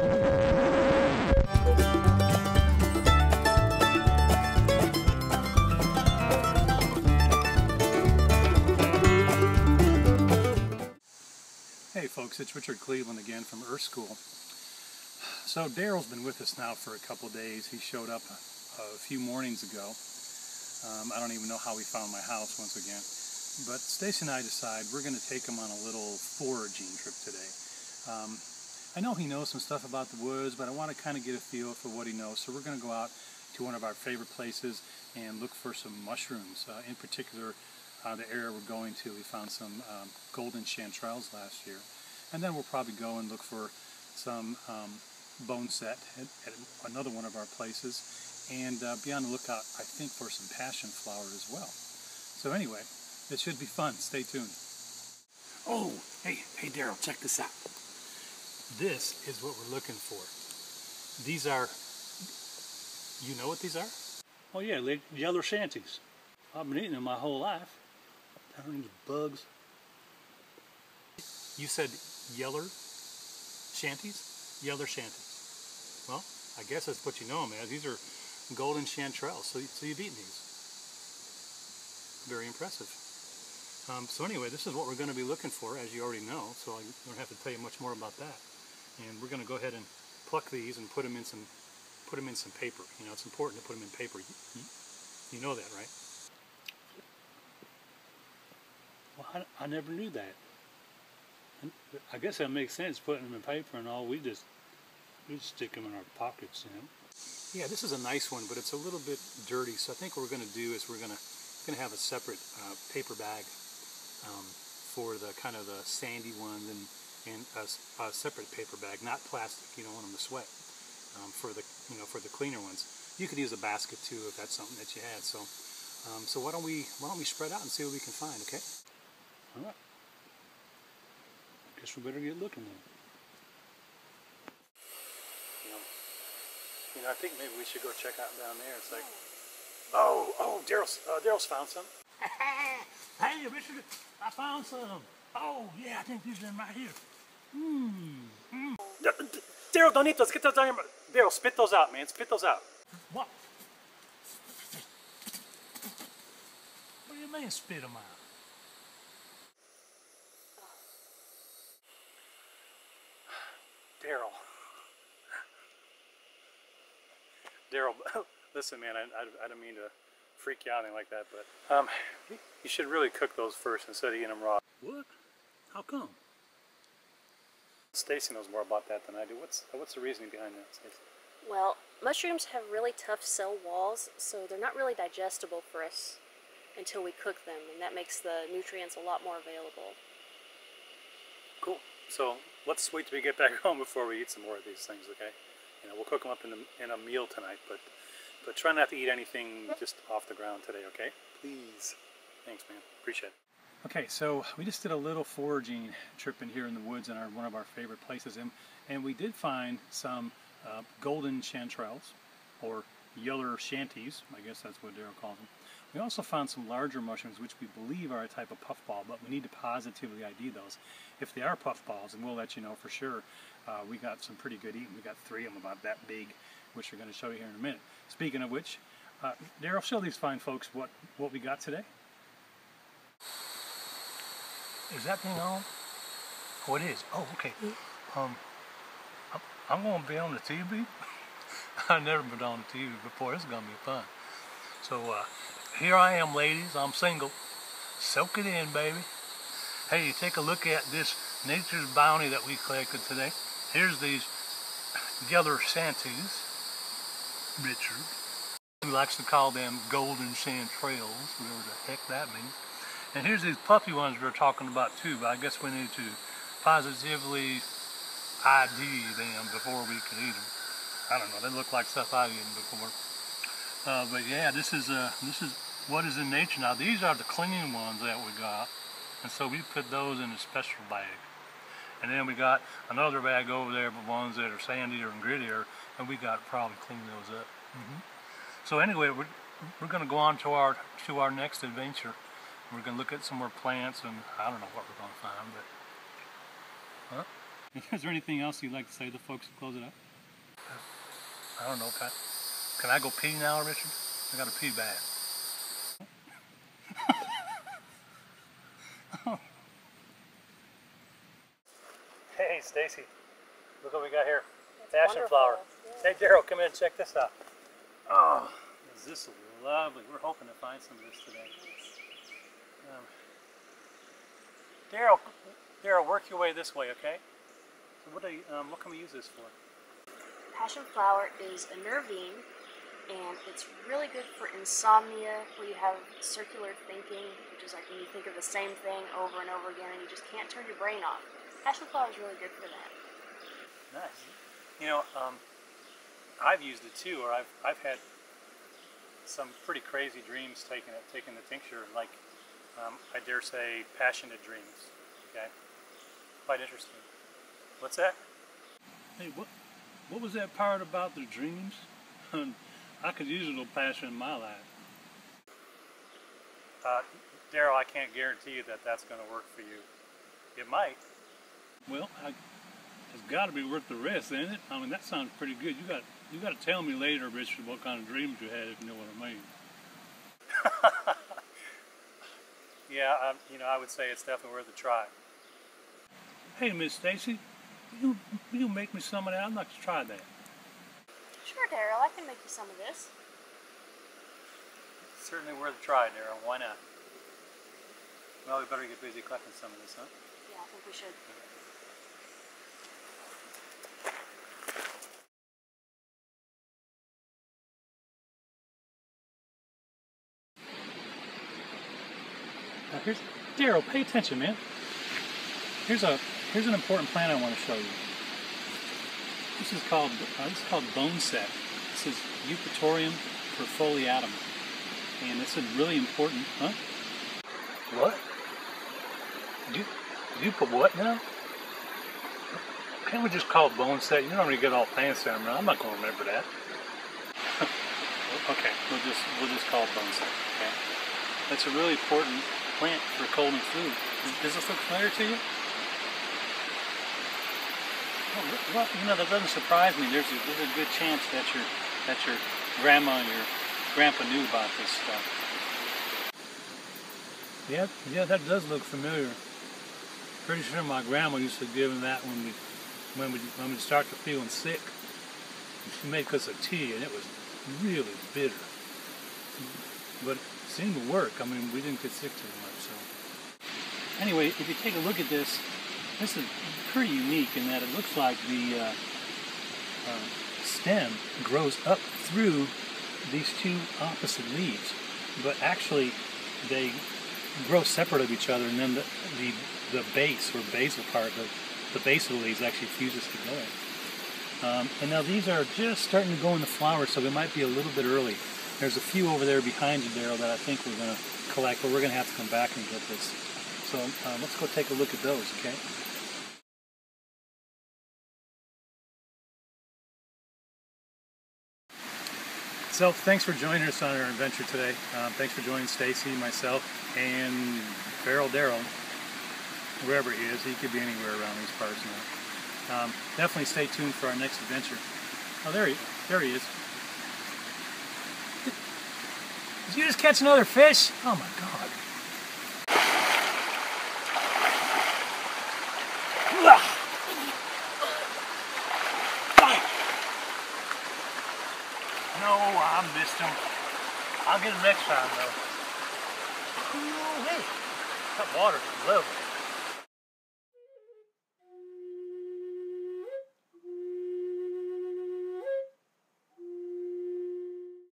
Hey folks, it's Richard Cleveland again from Earth School. So Darrell's been with us now for a couple days. He showed up a few mornings ago. I don't even know how he found my house once again. But Stacy and I decide we're going to take him on a little foraging trip today. I know he knows some stuff about the woods, but I want to kind of get a feel for what he knows. So we're going to go out to one of our favorite places and look for some mushrooms. In particular, the area we're going to, we found some golden chanterelles last year. And then we'll probably go and look for some bone set at another one of our places. And be on the lookout, I think, for some passion flower as well. So anyway, it should be fun. Stay tuned. Oh, hey Darrell, check this out. This is what we're looking for. These are, you know what these are? Oh yeah, yellow Chanties. I've been eating them my whole life. I don't eat bugs. You said yeller Chanties? Yeller Chanties. Well, I guess that's what you know them as. These are golden chanterelles, so you've eaten these. Very impressive. So anyway, this is what we're going to be looking for, as you already know, so I don't have to tell you much more about that. And we're going to go ahead and pluck these and put them in some paper. You know, it's important to put them in paper. You know that, right? Well, I never knew that. I guess that makes sense, putting them in paper and all. We just stick them in our pockets, you know. Yeah, this is a nice one, but it's a little bit dirty. So I think what we're going to do is we're going to have a separate paper bag for the kind of the sandy ones, and a separate paper bag, not plastic. You don't want them to sweat. For the cleaner ones, you could use a basket too if that's something that you had. So why don't we spread out and see what we can find? Okay. All right. Guess we better get looking then. You know, I think maybe we should go check out down there. It's like, oh, Darrell's found some. Hey, Richard, I found some. Oh, yeah, I think these are right here. Darrell, don't eat those. Get those down your mouth. Darrell, spit those out, man. Spit those out. What? What do you mean, spit them out? Darrell, listen, man, I don't mean to freak you out or anything like that, but you should really cook those first instead of eating them raw. What? How come? Stacy knows more about that than I do. What's the reasoning behind that, Stacy? Well, mushrooms have really tough cell walls, so they're not really digestible for us until we cook them, and that makes the nutrients a lot more available. Cool. So let's wait till we get back home before we eat some more of these things, okay? You know, we'll cook them up in a meal tonight, but try not to eat anything just off the ground today, okay? Please. Thanks, man. Appreciate it. Okay, so we just did a little foraging trip in here in the woods in one of our favorite places, and we did find some golden chanterelles, or yeller Chanties. I guess that's what Darrell calls them. We also found some larger mushrooms, which we believe are a type of puffball, but we need to positively ID those. If they are puffballs, and we'll let you know for sure, we got some pretty good eating. We got 3 of them about that big, which we're going to show you here in a minute. Speaking of which, Darrell, show these fine folks what we got today. Is that thing on? Oh, it is. Oh, okay. I'm going to be on the TV. I've never been on the TV before. This is going to be fun. So here I am, ladies. I'm single. Soak it in, baby. Hey, take a look at this nature's bounty that we collected today. Here's these yeller Chanties, Richard. He likes to call them golden chanterelles, whatever the heck that means. And here's these puffy ones we're talking about too, but I guess we need to positively ID them before we can eat them. I don't know, they look like stuff I've eaten before. But yeah, this is what is in nature. Now these are the clean ones that we got, and so we put those in a special bag. And then we got another bag over there for ones that are sandier and grittier, and we got to probably clean those up. So anyway, we're going to go on to our next adventure. We're going to look at some more plants, and I don't know what we're going to find, but Is there anything else you'd like to say to the folks to close it up? I don't know. Can I go pee now, Richard? I got to pee bad. Hey, Stacy. Look what we got here. Passion flower. Yeah. Hey, Darrell, come in and check this out. Oh, is this lovely. We're hoping to find some of this today. Darrell, work your way this way, okay? So what can we use this for? Passion flower is a nervine, and it's really good for insomnia, where you have circular thinking, which is like when you think of the same thing over and over again and you just can't turn your brain off. Passion flower is really good for that. Nice. You know, I've used it too, or I've had some pretty crazy dreams taking the tincture, like I dare say passionate dreams. Okay, quite interesting. What's that? Hey, what was that part about the dreams? I could use a little passion in my life. Darrell, I can't guarantee you that that's going to work for you. It might. Well, it's got to be worth the risk, ain't it? I mean, that sounds pretty good. You got to tell me later, Richard, what kind of dreams you had, if you know what I mean. Yeah, I would say it's definitely worth a try. Hey, Miss Stacy, you make me some of that. I'd like to try that. Sure, Darrell, I can make you some of this. It's certainly worth a try, Darrell. Why not? Well, we better get busy collecting some of this, huh? Yeah, I think we should. Now here's Darrell. Pay attention, man. Here's an important plant I want to show you. This is called bone set. This is Eupatorium perfoliatum, and it's a really important. Huh? What? You put what now? Can't we just call it bone set? You don't really get all fancy on it. I'm not going to remember that. Okay, we'll just call it bone set. Okay, that's a really important plant for cold and flu. Does this look familiar to you? Well, you know, that doesn't surprise me. There's a good chance that your grandma and your grandpa knew about this stuff. Yeah, that does look familiar. Pretty sure my grandma used to give him that when we start to feeling sick. She made us a tea, and it was really bitter. But it seemed to work. I mean, we didn't get sick too much. So anyway, if you take a look at this, this is pretty unique in that it looks like the stem grows up through these two opposite leaves, but actually they grow separate of each other, and then the base or basal part, the base of the leaves actually fuses together. And now these are just starting to go in the flower, so they might be a little bit early. There's a few over there behind you, Darrell, that I think we're going to collect, but we're going to have to come back and get this. So let's go take a look at those, okay? So thanks for joining us on our adventure today. Thanks for joining Stacy, myself, and Darrell, wherever he is. He could be anywhere around these parts now. Definitely stay tuned for our next adventure. Oh, there he is. Did you just catch another fish? Oh my God. No, I missed him. I'll get him next time, though. Oh, hey. That water's lovely.